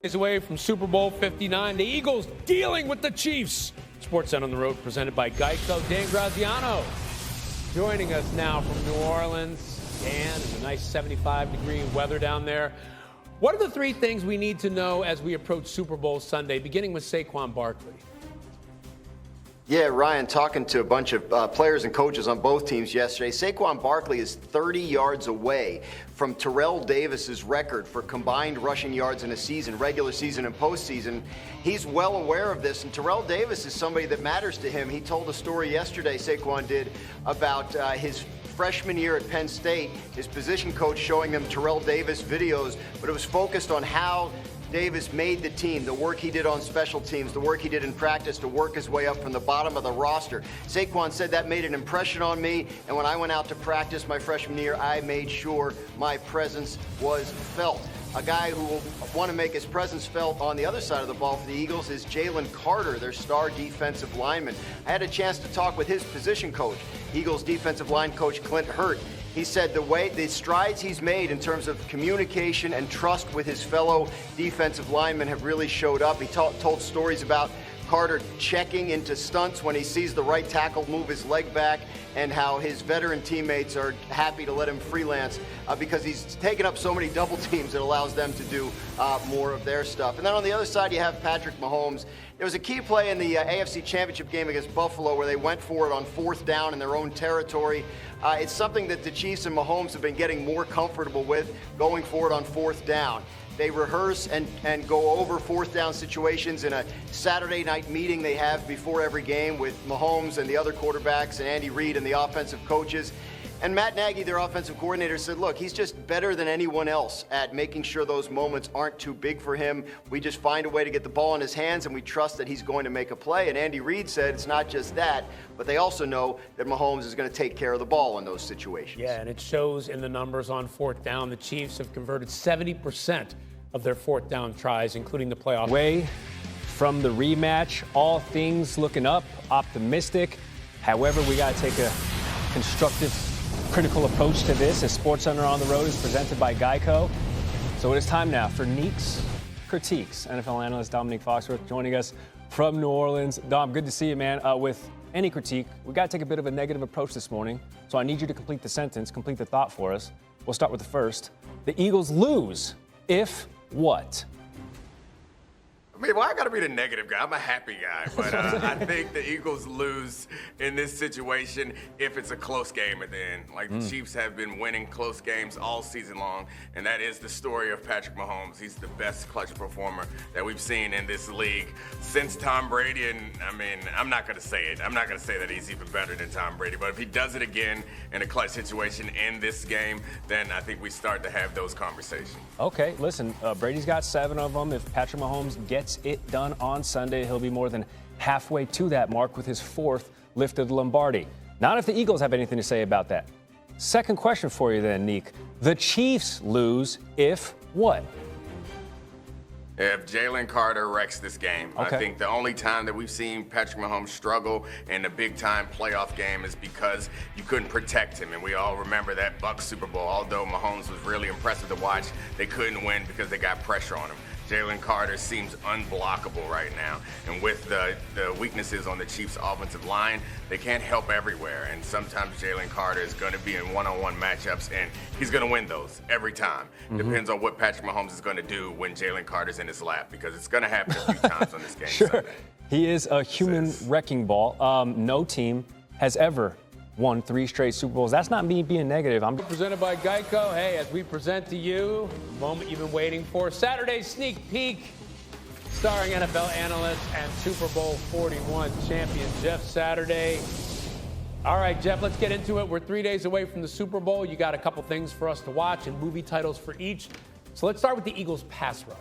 Days away from Super Bowl 59, the Eagles dealing with the Chiefs. SportsCenter on the road, presented by Geico. Dan Graziano joining us now from New Orleans. Dan, it's a nice 75-degree weather down there. What are the three things we need to know as we approach Super Bowl Sunday, beginning with Saquon Barkley? Yeah, Ryan, talking to a bunch of players and coaches on both teams yesterday, Saquon Barkley is 30 yards away from Terrell Davis's record for combined rushing yards in a season, regular season and postseason. He's well aware of this, and Terrell Davis is somebody that matters to him. He told a story yesterday, Saquon did, about his freshman year at Penn State, his position coach showing them Terrell Davis videos, but it was focused on how Davis made the team, the work he did on special teams, the work he did in practice to work his way up from the bottom of the roster. Saquon said that made an impression on me, and when I went out to practice my freshman year, I made sure my presence was felt. A guy who will want to make his presence felt on the other side of the ball for the Eagles is Jalen Carter, their star defensive lineman. I had a chance to talk with his position coach, Eagles defensive line coach Clint Hurt. He said the strides he's made in terms of communication and trust with his fellow defensive linemen have really showed up. He told stories about Carter checking into stunts when he sees the right tackle move his leg back, and how his veteran teammates are happy to let him freelance because he's taken up so many double teams it allows them to do more of their stuff. And then on the other side, you have Patrick Mahomes. There was a key play in the AFC Championship game against Buffalo where they went for it on fourth down in their own territory. It's something that the Chiefs and Mahomes have been getting more comfortable with, going for it on fourth down. They rehearse and go over fourth down situations in a Saturday night meeting they have before every game with Mahomes and the other quarterbacks and Andy Reid and the offensive coaches. And Matt Nagy, their offensive coordinator, said, look, he's just better than anyone else at making sure those moments aren't too big for him. We just find a way to get the ball in his hands, and we trust that he's going to make a play. And Andy Reid said it's not just that, but they also know that Mahomes is going to take care of the ball in those situations. Yeah, and it shows in the numbers on fourth down. The Chiefs have converted 70% of their fourth down tries, including the playoff. Away from the rematch, all things looking up, optimistic. However, we got to take a constructive, critical approach to this, as SportsCenter on the Road is presented by Geico. So it is time now for Neek's Critiques. NFL analyst Dominique Foxworth joining us from New Orleans. Dom, good to see you, man. With any critique, we got to take a bit of a negative approach this morning. So I need you to complete the sentence, complete the thought for us. We'll start with the first. The Eagles lose if what? I mean, well, I got to be the negative guy. I'm a happy guy. But I think the Eagles lose in this situation if it's a close game at the end. Like, the Chiefs have been winning close games all season long, and that is the story of Patrick Mahomes. He's the best clutch performer that we've seen in this league since Tom Brady. And, I mean, I'm not going to say it. I'm not going to say that he's even better than Tom Brady. But if he does it again in a clutch situation in this game, then I think we start to have those conversations. Okay, listen, Brady's got 7 of them. If Patrick Mahomes gets it done on Sunday, he'll be more than halfway to that mark with his 4th lift of the Lombardi. Not if the Eagles have anything to say about that. Second question for you then, Neek. The Chiefs lose if what? If Jalen Carter wrecks this game. Okay. I think the only time that we've seen Patrick Mahomes struggle in a big-time playoff game is because you couldn't protect him. And we all remember that Bucs Super Bowl. Although Mahomes was really impressive to watch, they couldn't win because they got pressure on him. Jalen Carter seems unblockable right now. And with the weaknesses on the Chiefs' offensive line, they can't help everywhere. And sometimes Jalen Carter is going to be in one-on-one matchups, and he's going to win those every time. Depends on what Patrick Mahomes is going to do when Jalen Carter's in his lap, because it's going to happen a few times on this game Sunday. He is a human wrecking ball. No team has ever won 3 straight Super Bowls. That's not me being negative. I'm Presented by Geico. Hey, as we present to you the moment you've been waiting for, Saturday's sneak peek, starring NFL analyst and Super Bowl 41 champion Jeff Saturday. All right, Jeff, let's get into it. We're 3 days away from the Super Bowl. You got a couple things for us to watch and movie titles for each. So let's start with the Eagles' pass rush.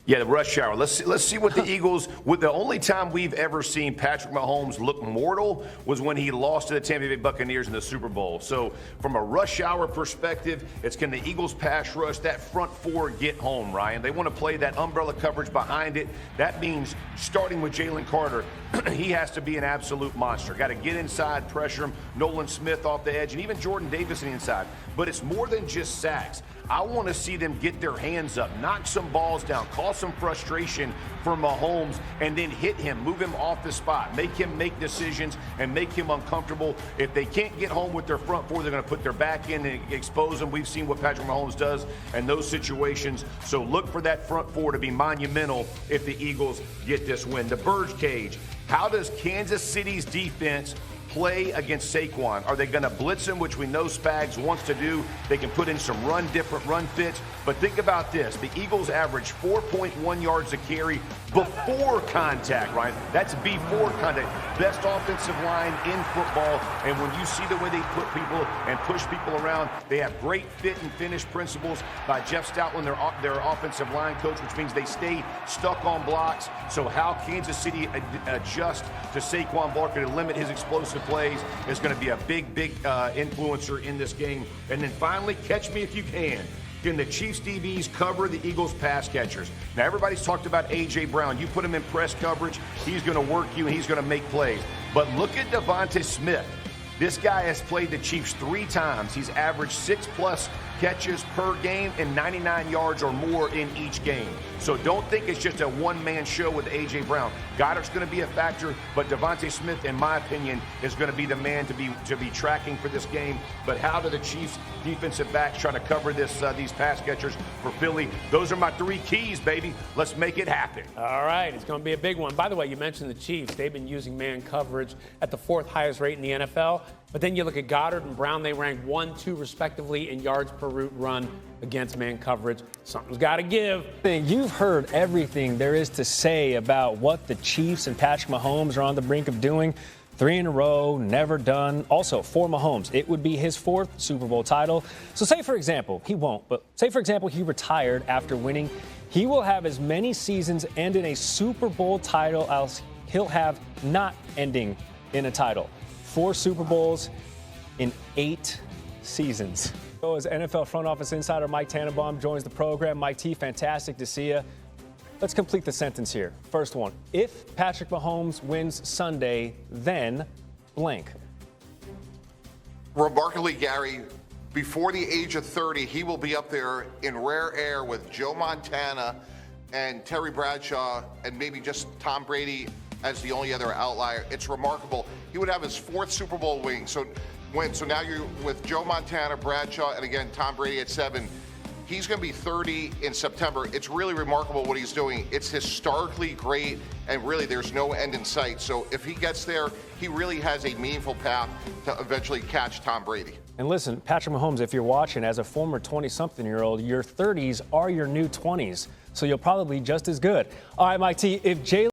Yeah, the rush hour. Let's see what the Eagles, with the only time we've ever seen Patrick Mahomes look mortal was when he lost to the Tampa Bay Buccaneers in the Super Bowl. So from a rush hour perspective, it's can the Eagles pass rush, that front 4 get home, Ryan. They want to play that umbrella coverage behind it. That means starting with Jalen Carter, he has to be an absolute monster. Got to get inside, pressure him, Nolan Smith off the edge, and even Jordan Davis on the inside. But it's more than just sacks. I want to see them get their hands up, knock some balls down, cause some frustration for Mahomes, and then hit him, move him off the spot, make him make decisions, and make him uncomfortable. If they can't get home with their front four, they're going to put their back in and expose them. We've seen what Patrick Mahomes does in those situations. So look for that front four to be monumental if the Eagles get this win. The birdcage. How does Kansas City's defense play against Saquon? Are they going to blitz him, which we know Spags wants to do? They can put in some different run fits. But think about this. The Eagles average 4.1 yards a carry before contact, right? That's before contact. Best offensive line in football. And when you see the way they put people and push people around, they have great fit and finish principles by Jeff Stoutland, their offensive line coach, which means they stay stuck on blocks. So how Kansas City adjusts to Saquon Barkley to limit his explosive plays is going to be a big influencer in this game. And then finally, catch me if you can. Can the Chiefs DBs cover the Eagles pass catchers? Now, everybody's talked about A.J. Brown. You put him in press coverage, he's going to work you and he's going to make plays. But look at Devontae Smith. This guy has played the Chiefs 3 times. He's averaged 6+ catches per game and 99 yards or more in each game. So don't think it's just a one-man show with A.J. Brown. Goddard's going to be a factor, but Devontae Smith, in my opinion, is going to be the man to be tracking for this game. But how do the Chiefs defensive backs try to cover these pass catchers for Philly? Those are my 3 keys, baby. Let's make it happen. All right, it's going to be a big one. By the way, you mentioned the Chiefs. They've been using man coverage at the 4th highest rate in the NFL. But then you look at Goddard and Brown, they rank 1, 2 respectively in yards per route run against man coverage. Something's got to give. You've heard everything there is to say about what the Chiefs and Patrick Mahomes are on the brink of doing. 3 in a row, never done. Also, for Mahomes, it would be his 4th Super Bowl title. So say, for example, he won't, but say, for example, he retired after winning. He will have as many seasons and in a Super Bowl title as he'll have not ending in a title. 4 Super Bowls in 8 seasons. So as NFL front office insider Mike Tannenbaum joins the program. Mike T, fantastic to see you. Let's complete the sentence here. First one, if Patrick Mahomes wins Sunday, then blank. Remarkably, Gary, before the age of 30, he will be up there in rare air with Joe Montana and Terry Bradshaw and maybe just Tom Brady as the only other outlier. It's remarkable. He would have his 4th Super Bowl win. So now you're with Joe Montana, Bradshaw, and again, Tom Brady at 7. He's going to be 30 in September. It's really remarkable what he's doing. It's historically great, and really there's no end in sight. So if he gets there, he really has a meaningful path to eventually catch Tom Brady. And listen, Patrick Mahomes, if you're watching, as a former 20-something-year-old, your 30s are your new 20s. So you'll probably be just as good. All right, Mike T, if Jalen